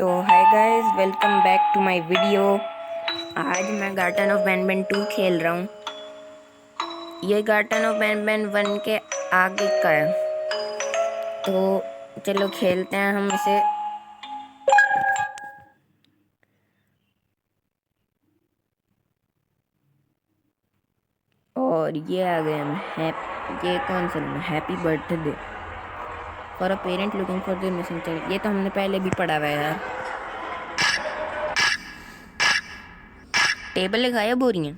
तो hi guys, welcome back to my video. आज मैं गार्डन ऑफ बैनबैन 2 खेल रहा हूँ। ये गार्डन ऑफ बैनबैन 1 के आगे का है, तो चलो खेलते हैं हम इसे। और ये आ गए हम ये कौन सा happy birthday for a parent looking for the missing child. ये तो हमने पहले भी पढ़ा हुआ है यार। टेबल गायब हो रही हैं,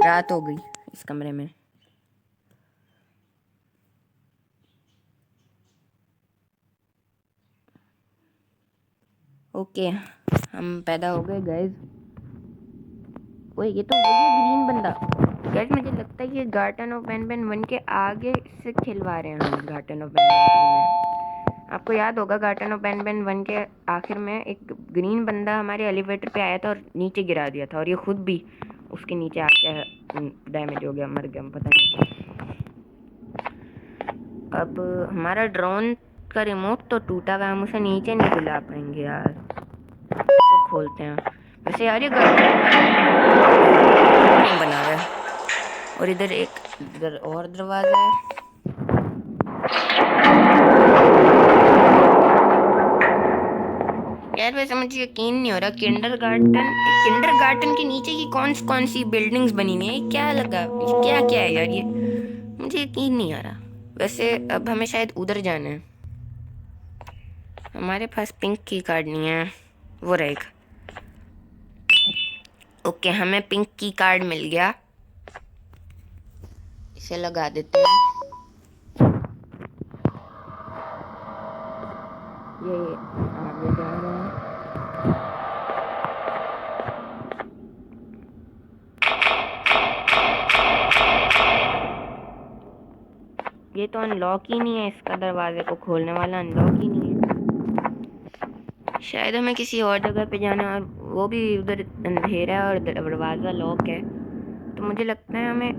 रात हो गई इस कमरे में। ओके, हम पैदा हो गए गाइस। ओए ये तो वही है ग्रीन बंदा। गाइस मुझे लगता है ये गार्डन ऑफ बैनबैन 1 के आगे से खिलवा रहे हैं हम गार्डन ऑफ बैनबैन 2 में। आपको याद होगा गार्डन ऑफ बैनबैन 1 के आखिर में एक ग्रीन बंदा हमारे एलिवेटर पे आया था और नीचे गिरा दिया था, और ये खुद भी उसके नीचे आके डैमेज हो गया, मर गया, पता नहीं। अब हमारा ड्रोन का रिमोट तो टूटा हुआ है, हम उसे नीचे नहीं बुला पाएंगे यार। तो खोलते हैं। वैसे यार ये बना हुआ है, और इधर और दरवाजा है। यार वैसे मुझे यकीन नहीं हो रहा किंडरगार्टन के नीचे की कौन सी बिल्डिंग्स बनी हुई है। क्या लगा, क्या क्या है यार ये, मुझे यकीन नहीं आ रहा। वैसे अब हमें शायद उधर जाना है। हमारे पास पिंक की कार्ड नहीं है, वो रहेगा। ओके, हमें पिंक की कार्ड मिल गया, इसे लगा देते हैं। ये आगे जा रहे हैं। ये तो अनलॉक ही नहीं है, इसका दरवाजे को खोलने वाला अनलॉक ही नहीं है। शायद हमें किसी और जगह पे जाना है, और वो भी उधर अंधेरा है और दरवाज़ा लॉक है। तो मुझे लगता है हमें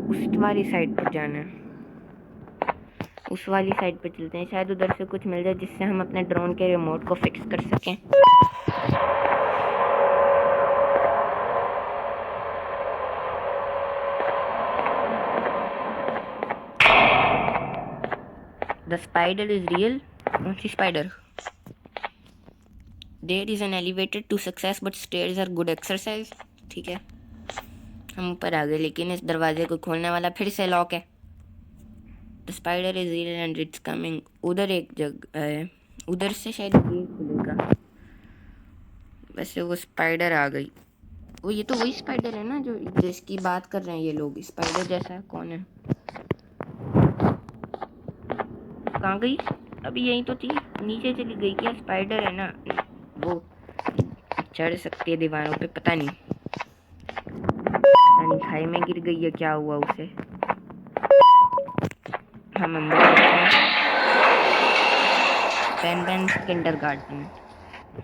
उस वाली साइड पर जाना है। उस वाली साइड पर चलते हैं, शायद उधर से कुछ मिल जाए जिससे हम अपने ड्रोन के रिमोट को फिक्स कर सकें। The spider is real. कौन सी spider? There is an elevator to success but stairs are good exercise. ठीक है, हम ऊपर आ गए, लेकिन इस दरवाजे को खोलने वाला फिर से लॉक है। The spider is real and it's coming. उधर एक जगह है, उधर से शायद ये खुलेगा। वैसे वो स्पाइडर आ गई। वो ये तो वही स्पाइडर है ना जो जिसकी बात कर रहे हैं ये लोग। स्पाइडर जैसा कौन है? कहाँ गई? अभी यहीं तो थी, नीचे चली गई क्या? स्पाइडर है ना वो, चढ़ सकती है दीवारों पे, पता नहीं खाई में गिर गई है, क्या हुआ उसे। हम अंदर बैनबैन किंडरगार्टन।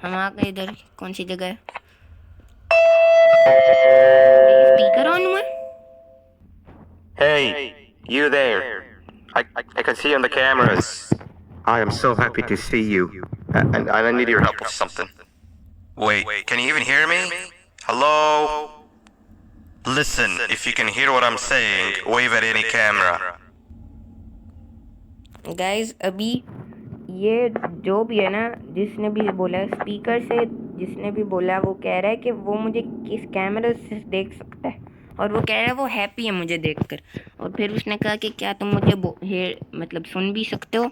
हम आ गए इधर। कौन सी जगह है? स्पीकर ऑन हुआ? Hey, you there. I can see you on the cameras. I am so happy to see you. And I need your help with something. Wait, can you even hear me? Hello? Listen, if you can hear what I'm saying, wave at any camera. Guys अभी ये जो भी है ना, जिसने भी बोला speaker से, जिसने भी बोला वो कह रहा है कि वो मुझे किस कैमरे से देख सकता है, और वो कह रहा है वो हैप्पी है मुझे देखकर। और फिर उसने कहा कि क्या तुम मुझे मतलब सुन भी सकते हो?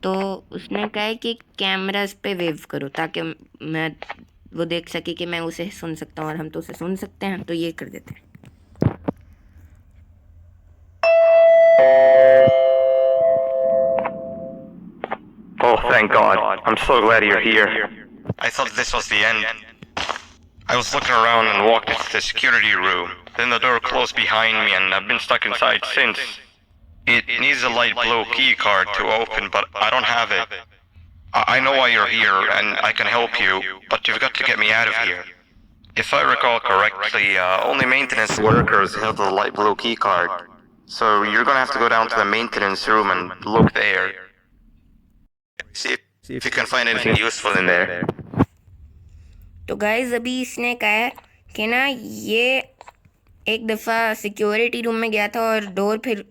तो उसने कहा है कि कैमरास पे वेव करो ताकि मैं वो देख सके कि मैं उसे सुन सकता हूँ, और हम तो उसे सुन सकते हैं। तो ये कर देते हैं। Oh, thank God. I'm so glad you're here. I thought this was the end. I was looking around and walked into the security room. Then the door closed behind me and I've been stuck inside since. It needs a light blue key card to open, but I don't have it. I know why you're here and I can help you, but you've got to get me out of here. If I recall correctly, only maintenance workers have the light blue key card. So you're gonna have to go down to the maintenance room and look there. See if you can find anything useful in there. तो guys अभी इसने कहा है कि ना ये एक दफ़ा सिक्योरिटी रूम में गया था और डोर फिर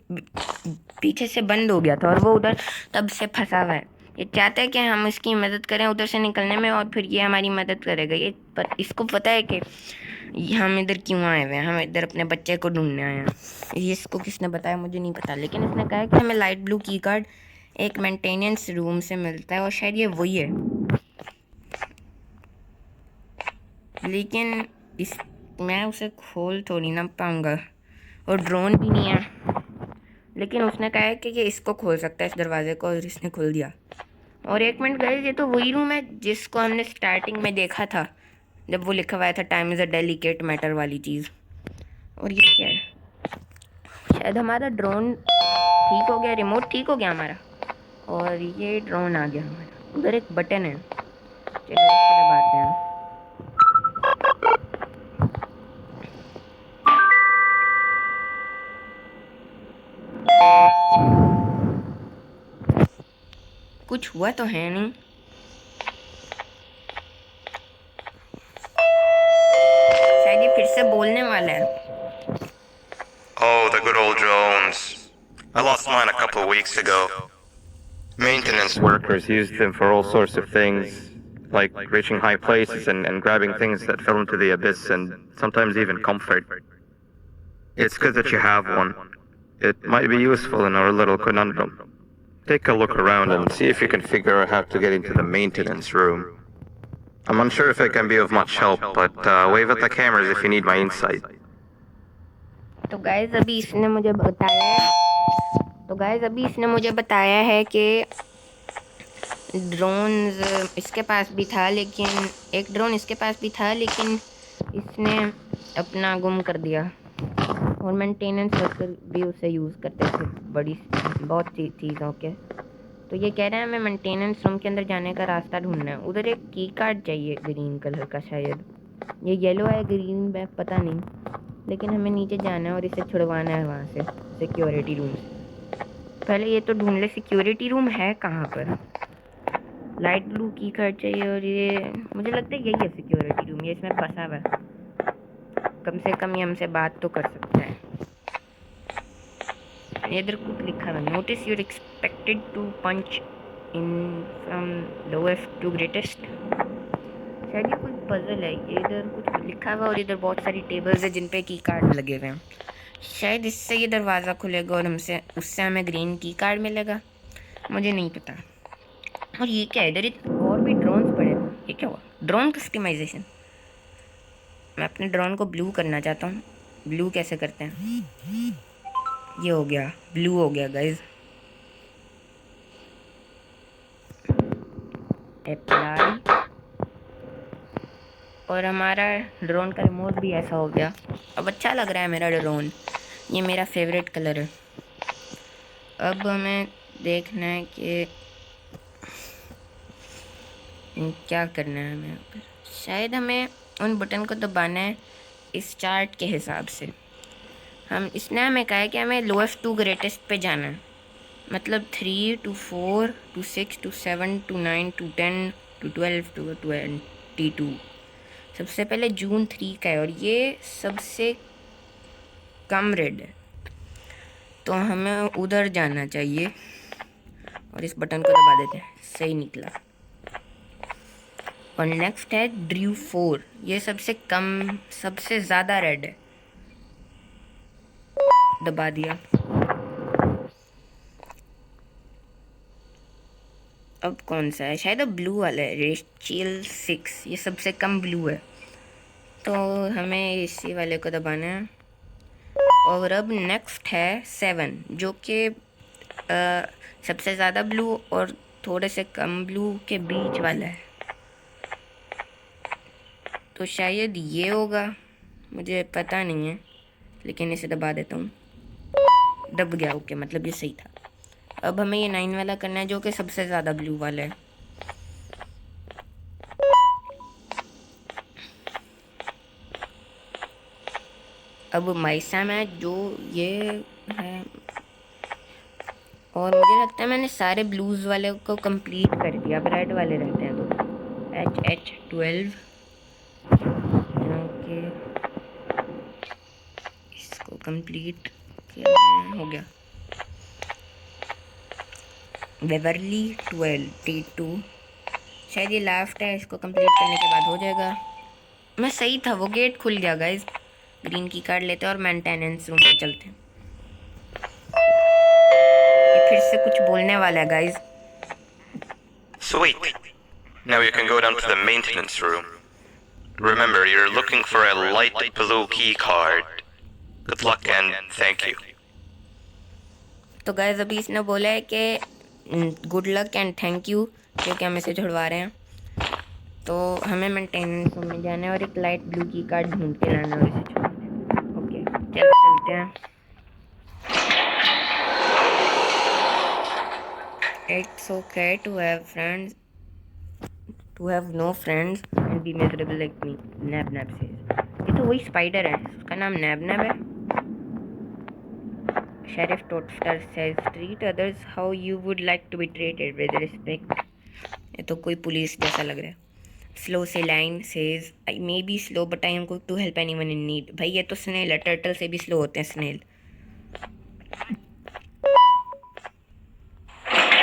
पीछे से बंद हो गया था और वो उधर तब से फंसा हुआ है। ये चाहता है कि हम इसकी मदद करें उधर से निकलने में और फिर ये हमारी मदद करेगा। इसको पता है कि हम इधर क्यों आए हुए हैं, हम इधर अपने बच्चे को ढूंढने आए हैं। ये इसको किसने बताया मुझे नहीं पता, लेकिन इसने कहा है कि हमें लाइट ब्लू की कार्ड एक मेंटेनेंस रूम से मिलता है और शायद ये वही है, लेकिन इस मैं उसे खोल थोड़ी ना पाऊँगा और ड्रोन भी नहीं है। लेकिन उसने कहा है कि ये इसको खोल सकता है इस दरवाजे को, और इसने खोल दिया। और एक मिनट गाइस, ये तो वही रूम है जिसको हमने स्टार्टिंग में देखा था जब वो लिखा हुआ था time is a delicate matter वाली चीज़। और ये क्या है? शायद हमारा ड्रोन ठीक हो गया, रिमोट ठीक हो गया हमारा, और ये ड्रोन आ गया हमारा। उधर एक बटन है, चलो उसको दबाते हैं। कुछ हुआ तो है नहीं। शायद ये फिर से बोलने वाला है। Oh, the good old drones. I lost mine a couple of weeks ago. Maintenance workers used them for all sorts of things, like reaching high places and grabbing things that fell into the abyss, and sometimes even comfort. It's good that you have one. It might be useful in our little conundrum. Take a look around and see if you can figure out how to get into the maintenance room. I'm unsure if it can be of much help, but wave at the cameras if you need my insight. तो guys अभी इसने मुझे बताया है कि drone इसके पास भी था, लेकिन एक ड्रोन इसके पास भी था, लेकिन इसने अपना गुम कर दिया। और मेंटेनेंस वर्कर भी उसे यूज़ करते थे बहुत चीज़ों के। तो ये कह रहा है हमें मेंटेनेंस रूम के अंदर जाने का रास्ता ढूंढना है। उधर एक की कार्ड चाहिए ग्रीन कलर का, शायद ये येलो है ग्रीन है पता नहीं, लेकिन हमें नीचे जाना है और इसे छुड़वाना है वहाँ से, सिक्योरिटी रूम से। पहले ये तो ढूंढ ले सिक्योरिटी रूम है कहाँ पर। लाइट ब्लू की कार्ड चाहिए और ये मुझे लगता है यही है सिक्योरिटी रूम, ये इसमें फंसा हुआ है। कम से कम ये हमसे बात तो कर सकता है। इधर कुछ लिखा है, notice you're expected to punch in from lowest to greatest. शायद ये कोई पजल है। ये इधर कुछ लिखा हुआ और इधर बहुत सारी टेबल्स है जिन पे की कार्ड लगे हुए हैं। शायद इससे ये दरवाज़ा खुलेगा और उससे हमें ग्रीन की कार्ड मिलेगा, मुझे नहीं पता। और ये क्या है, इधर और भी ड्रोन्स पड़े हुए, ये क्या हुआ? Drone customization. मैं अपने ड्रोन को ब्लू करना चाहता हूँ। ब्लू कैसे करते हैं? ये हो गया, ब्लू हो गया गाइज। अप्लाई, और हमारा ड्रोन का रिमोट भी ऐसा हो गया। अब अच्छा लग रहा है मेरा ड्रोन, ये मेरा फेवरेट कलर है। अब हमें देखना है कि क्या करना है हमें। शायद हमें उन बटन को दबाना है इस चार्ट के हिसाब से। इसने हमें कहा है कि हमें लोएस्ट टू ग्रेटेस्ट पे जाना है, मतलब 3 to 4 to 6 to 7 to 9 to 10 to 12 to 22। सबसे पहले जून 3 का है और ये सबसे कम रेड है, तो हमें उधर जाना चाहिए। और इस बटन को दबा देते हैं, सही निकला। और नेक्स्ट है ड्रू 4, ये सबसे कम सबसे ज़्यादा रेड है, दबा दिया। अब कौन सा है? शायद अब ब्लू वाला है, रेचेल 6, ये सबसे कम ब्लू है, तो हमें इसी वाले को दबाना है। और अब नेक्स्ट है 7, जो कि सबसे ज़्यादा ब्लू और थोड़े से कम ब्लू के बीच वाला है, तो शायद ये होगा, मुझे पता नहीं है, लेकिन इसे दबा देता हूँ। दब गया, ओके, मतलब ये सही था। अब हमें ये 9 वाला करना है जो कि सबसे ज़्यादा ब्लू वाला है। अब माइसा में जो ये है, और मुझे लगता है मैंने सारे ब्लूज़ वाले को कंप्लीट कर दिया। अब रेड वाले रहते हैं, तो HH12 ओके, इसको कंप्लीट किया हो गया। बेवरली 12 T2, शायद ये लास्ट है, इसको कंप्लीट करने के बाद हो जाएगा। मैं सही था, वो गेट खुल गया गाइस। ग्रीन की कार्ड लेते हैं और मेंटेनेंस रूम पे चलते हैं। ये फिर से कुछ बोलने वाला है guys. Sweet. Now you can go down to the maintenance room. Remember, you're looking for a light blue key card. Good luck and thank you. तो गाइस अभी इसने बोला है कि good luck and thank you, क्योंकि हम इसे छुड़वा रहे हैं। तो हमें मेंटेनेंस रूम में जाना है और एक लाइट ब्लू की कार्ड ढूंढ के लाना है और इसे छुड़वाना है। ओके, चलते हैं। It's okay to have friends, to have no friends and be miserable like me, Nab says. ये तो वही स्पाइडर है, उसका नाम नैब है। Sheriff Toadster says, treat others how you would like to be treated with respect. ये तो कोई पुलिस जैसा लग रहा है। Slow Saline says, I may be slow but I am going to help anyone in need. भाई ये तो स्नेल है, टर्टल से भी स्लो होते हैं स्नेल।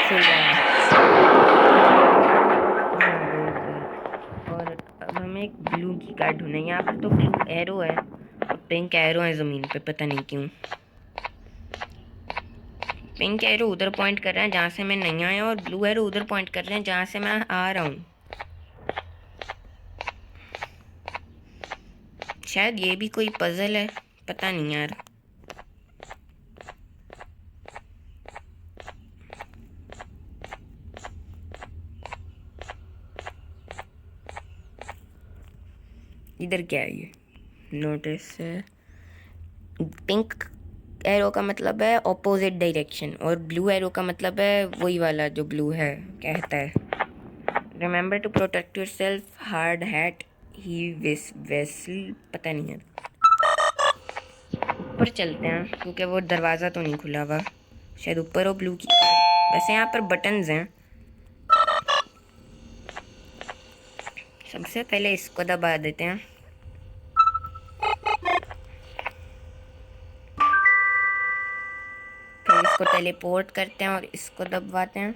खुल गया है। और अब हमें एक ब्लू की कार्ड ढूंढना है। यहाँ पर तो ब्लू एरो है और पिंक एरो है ज़मीन पे, पता नहीं क्यों। पिंक एरो उधर पॉइंट कर रहे हैं जहाँ से मैं नहीं आया, और ब्लू एरो उधर पॉइंट कर रहे हैं जहाँ से मैं आ रहा हूँ। शायद ये भी कोई पजल है, पता नहीं यार। इधर क्या है ये? नोटिस है। पिंक एरो का मतलब है ऑपोजिट डायरेक्शन और ब्लू एरो का मतलब है वही वाला जो ब्लू है कहता है। Remember to protect yourself, hard hat ही वेसल, पता नहीं है। ऊपर चलते हैं क्योंकि वो दरवाज़ा तो नहीं खुला हुआ, शायद ऊपर हो ब्लू की। वैसे यहाँ पर बटन्स हैं। सबसे पहले इसको दबा देते हैं। फिर इसको टेलीपोर्ट करते हैं और इसको दबाते हैं।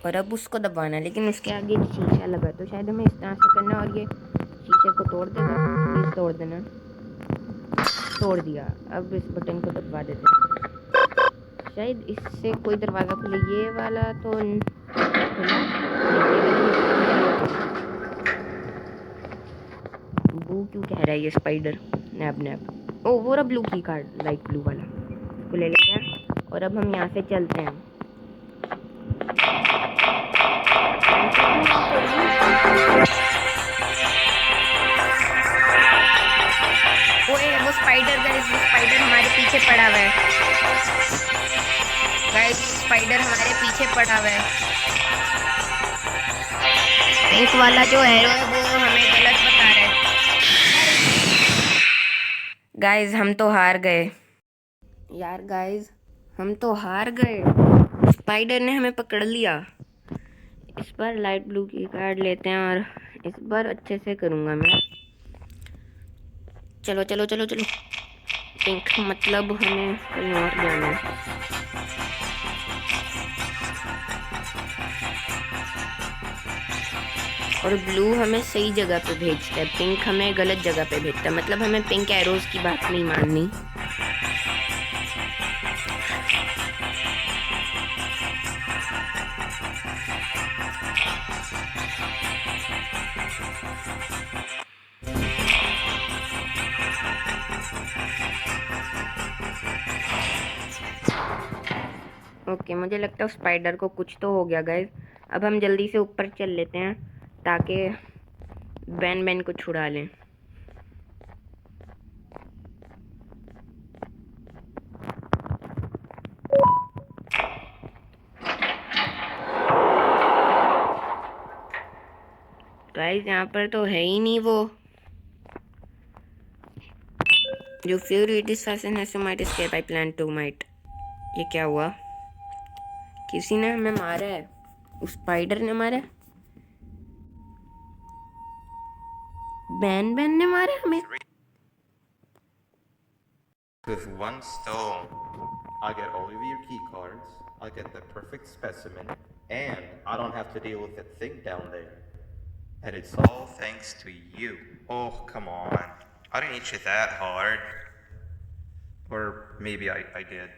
और अब उसको दबाना है, लेकिन उसके आगे एक शीशा लगा, तो शायद हमें इस तरह से करना और ये शीशे को तोड़ देगा। प्लीज़ तोड़ देना। तोड़ दिया। अब इस बटन को दबा देते हैं, शायद इससे कोई दरवाज़ा खुले। ये वाला तो खुला, वो क्यों कह रहा है ये स्पाइडर? नैब ओ वो रहा ब्लू की कार्ड, लाइट ब्लू वाला, उसको ले लेते हैं और अब हम यहाँ से चलते हैं। वो स्पाइडर गाइस, वो स्पाइडर हमारे पीछे पड़ा हुआ है गाइस, स्पाइडर हमारे पीछे पड़ा हुआ है। पिंक वाला जो एरो है वो हमें गलत बता रहा है। गाइस हम तो हार गए यार, गाइस हम तो हार गए। स्पाइडर ने हमें पकड़ लिया। इस बार लाइट ब्लू की कार्ड लेते हैं और इस बार अच्छे से करूँगा मैं। चलो चलो चलो चलो, पिंक मतलब हमें कहीं और जाना है। और ब्लू हमें सही जगह पे भेजता है, पिंक हमें गलत जगह पे भेजता है। मतलब हमें पिंक एरोज की बात नहीं माननी। ओके, मुझे लगता है स्पाइडर को कुछ तो हो गया गाइस। अब हम जल्दी से ऊपर चल लेते हैं ताकि बैन को छुड़ा लें। गाइस यहाँ पर तो है ही नहीं वो जो फ्यूरी डिस फैशन है, so might escape, I plan to might. ये क्या हुआ? किसी ने हमें मारा है, उस स्पाइडर ने मारा है, बैन बैन ने मारा है हमें। With one stone, I get all of your key cards, I get the perfect specimen, and I don't have to deal with that thing down there. And it's all thanks to you. Oh, come on. I didn't hit you that hard. Or maybe I did.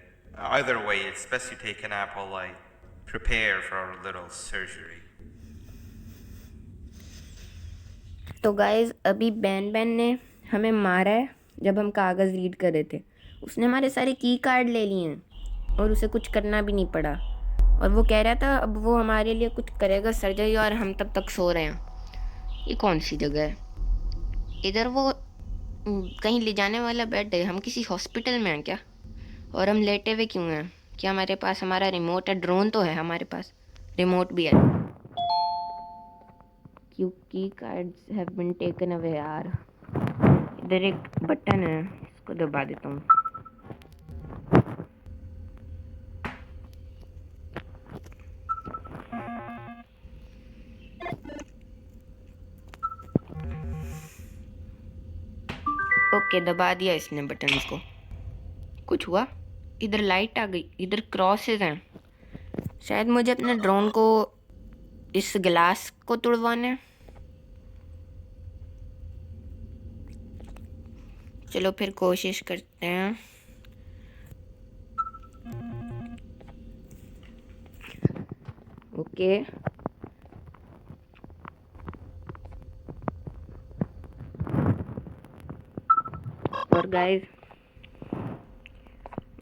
Either way, it's best you take an apple light. Prepare for our little surgery. तो guys अभी ban ban ने हमें मारा है जब हम कागज़ read कर रहे थे। उसने हमारे सारे की कार्ड ले लिए हैं और उसे कुछ करना भी नहीं पड़ा, और वो कह रहा था अब वो हमारे लिए कुछ करेगा सर्जरी, और हम तब तक सो रहे हैं। ये कौन सी जगह है? इधर वो कहीं ले जाने वाला बेड है। हम किसी हॉस्पिटल में हैं क्या? और हम लेटे हुए क्यों हैं? क्या हमारे पास हमारा रिमोट है? ड्रोन तो है हमारे पास, रिमोट भी है। क्योंकि cards have been taken away यार। इधर एक बटन है, इसको दबा देता हूँ। ओके, दबा दिया इसने बटन को। कुछ हुआ? इधर लाइट आ गई, इधर क्रॉसेस हैं। शायद मुझे अपने ड्रोन को इस गिलास को तोड़वाना है। चलो फिर कोशिश करते हैं। ओके, और गाइस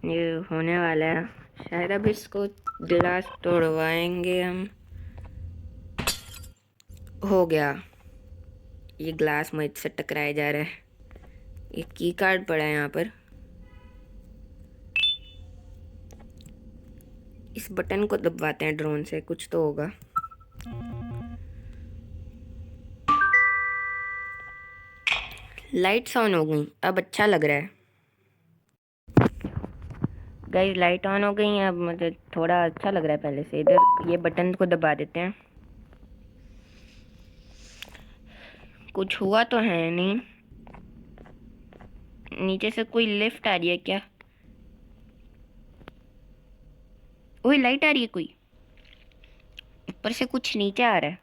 ये होने वाला है। शायद अब इसको गिलास तोड़वाएंगे हम। हो गया, ये ग्लास मुझसे टकराया जा रहा है। ये की कार्ड पड़ा है यहाँ पर। इस बटन को दबाते हैं ड्रोन से, कुछ तो होगा। लाइट्स ऑन हो गई, अब अच्छा लग रहा है। गाइस लाइट ऑन हो गई हैं, अब मुझे थोड़ा अच्छा लग रहा है पहले से। इधर ये बटन को दबा देते हैं। कुछ हुआ तो है नहीं। नीचे से कोई लिफ्ट आ रही है क्या? वही लाइट आ रही है कोई, ऊपर से कुछ नीचे आ रहा है।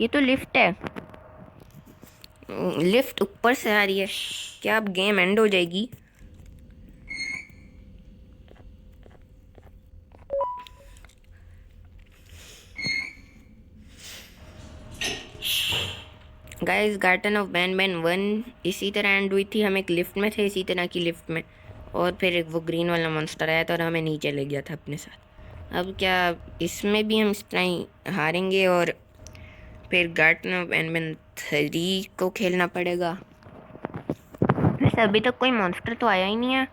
ये तो लिफ्ट है, लिफ्ट ऊपर से आ रही है। क्या अब गेम एंड हो जाएगी? Guys garden of ban ban 1 इसी तरह एंड हुई थी। हम एक लिफ्ट में थे, इसी तरह की लिफ्ट में, और फिर एक वो ग्रीन वाला मॉन्स्टर आया था और हमें नीचे ले गया था अपने साथ। अब क्या इसमें भी हम इस तरह ही हारेंगे और फिर गार्डन ऑफ बैन बैन 3 को खेलना पड़ेगा? वैसे अभी तक कोई मॉन्स्टर तो आया ही नहीं है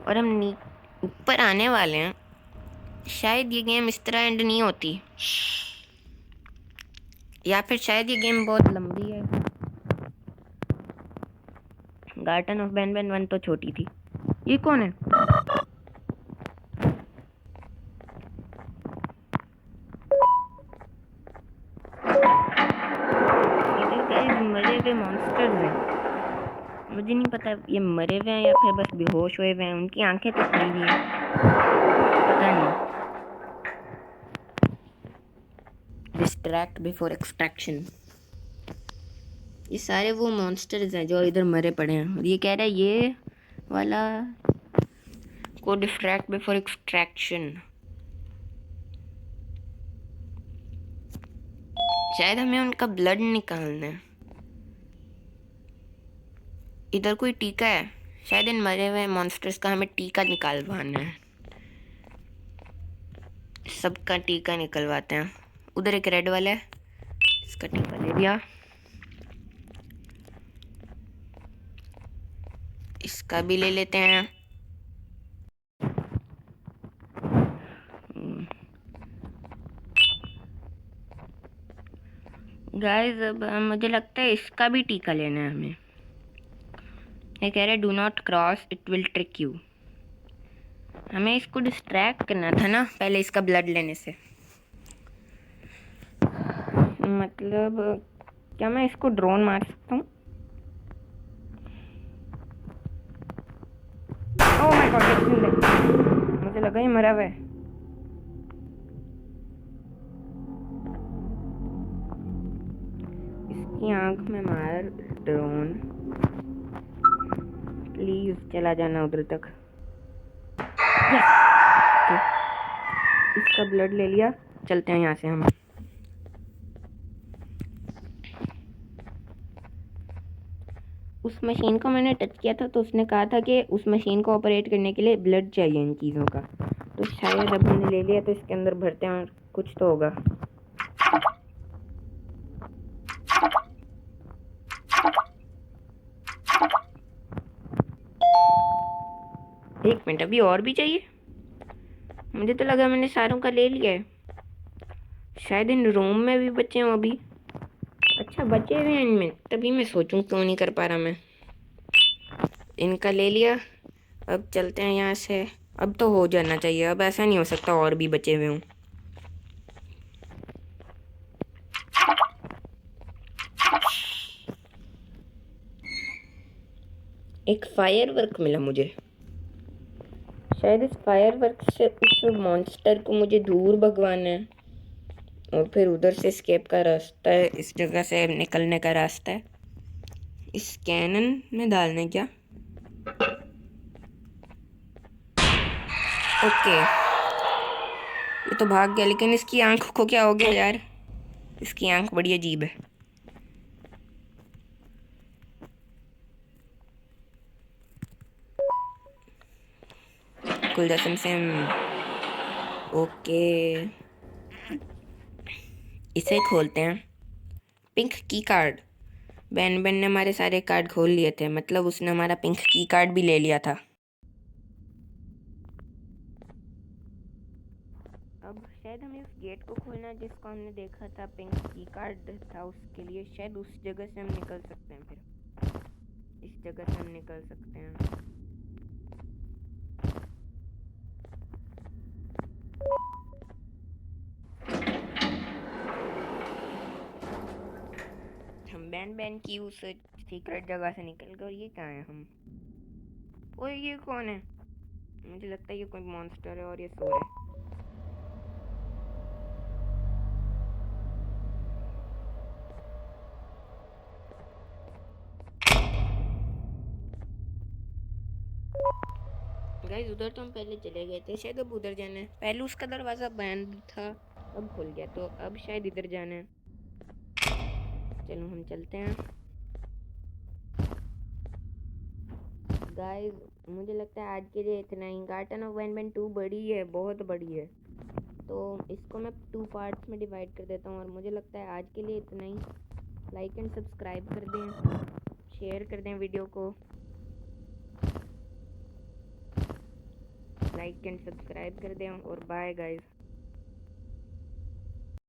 और हम ऊपर आने वाले हैं। शायद ये गेम इस तरह एंड नहीं होती, या फिर शायद ये गेम बहुत लंबी है। गार्डन ऑफ बैन बैन 1 तो छोटी थी। ये कौन है? मरे हुए मॉन्स्टर्स हैं। मुझे नहीं पता ये मरे हुए हैं या फिर बस बेहोश हुए हुए हैं। उनकी आंखें तो खुली हुई हैं, पता नहीं। Distract before extraction. ये सारे वो मॉन्स्टर्स हैं जो इधर मरे पड़े हैं, और ये कह रहा है ये वाला को डिस्ट्रैक्ट बिफोर एक्सट्रैक्शन। शायद हमें उनका ब्लड निकालना है। इधर कोई टीका है, शायद इन मरे हुए मॉन्स्टर्स का हमें टीका निकालवाना है। सबका टीका निकलवाते हैं। उधर एक रेड वाला है, इसका टीका ले लिया। इसका भी ले लेते हैं। गाइस अब मुझे लगता है इसका भी टीका लेना है हमें। ये कह रहे do not cross, it will trick you. हमें इसको डिस्ट्रैक्ट करना था ना पहले इसका ब्लड लेने से। मतलब क्या मैं इसको ड्रोन मार सकता हूँ? ओह माय गॉड, मुझे लगा ही मरा हुआ है। इसकी आंख में मार ड्रोन, प्लीज चला जाना उधर तक। इसका ब्लड ले लिया, चलते हैं यहाँ से हम। उस मशीन को मैंने टच किया था तो उसने कहा था कि उस मशीन को ऑपरेट करने के लिए ब्लड चाहिए इन चीज़ों का, तो शायद अब हमने ले लिया तो इसके अंदर भरते हैं और कुछ तो होगा। एक मिनट, अभी और भी चाहिए? मुझे तो लगा मैंने सारों का ले लिया है। शायद इन रूम में भी बचे हों अभी। अच्छा बचे हुए हैं इनमें, तभी मैं सोचूं क्यों नहीं कर पा रहा मैं। इनका ले लिया, अब चलते हैं यहाँ से। अब तो हो जाना चाहिए, अब ऐसा नहीं हो सकता और भी बचे हुए हों। एक फायरवर्क मिला मुझे। शायद इस फायरवर्क से उस मॉन्स्टर को मुझे दूर भगवाना है और फिर उधर से एस्केप का रास्ता है, इस जगह से निकलने का रास्ता है। इस कैनन में डालने क्या? ओके, ये तो भाग गया, लेकिन इसकी आंख को क्या हो गया यार? इसकी आंख बड़ी अजीब है। कुलदर्शन से ओके, इसे खोलते हैं। पिंक की कार्ड। बैन ने हमारे सारे कार्ड खोल लिए थे, मतलब उसने हमारा पिंक की कार्ड भी ले लिया था। अब शायद हमें उस गेट को खोलना है जिसको हमने देखा था, पिंक की कार्ड था उसके लिए। शायद उस जगह से हम निकल सकते हैं, फिर इस जगह से हम निकल सकते हैं। हम बैन की उस सीक्रेट जगह से निकल गए। और ये कहाँ है हम? ओए ये कौन है? मुझे लगता है ये कोई मॉन्स्टर है और ये सो रहा है। गाइस उधर तो हम पहले चले गए थे, शायद अब उधर जाना है। पहले उसका दरवाज़ा बंद था, अब खुल गया, तो अब शायद इधर जाना है। चलो हम चलते हैं। गाइस मुझे लगता है आज के लिए इतना ही। गार्डन ऑफ बैन 2 बड़ी है, बहुत बड़ी है, तो इसको मैं 2 पार्ट्स में डिवाइड कर देता हूँ। और मुझे लगता है आज के लिए इतना ही। लाइक एंड सब्सक्राइब कर दें, शेयर कर दें वीडियो को। लाइक एंड सब्सक्राइब कर दें और बाय गाइस।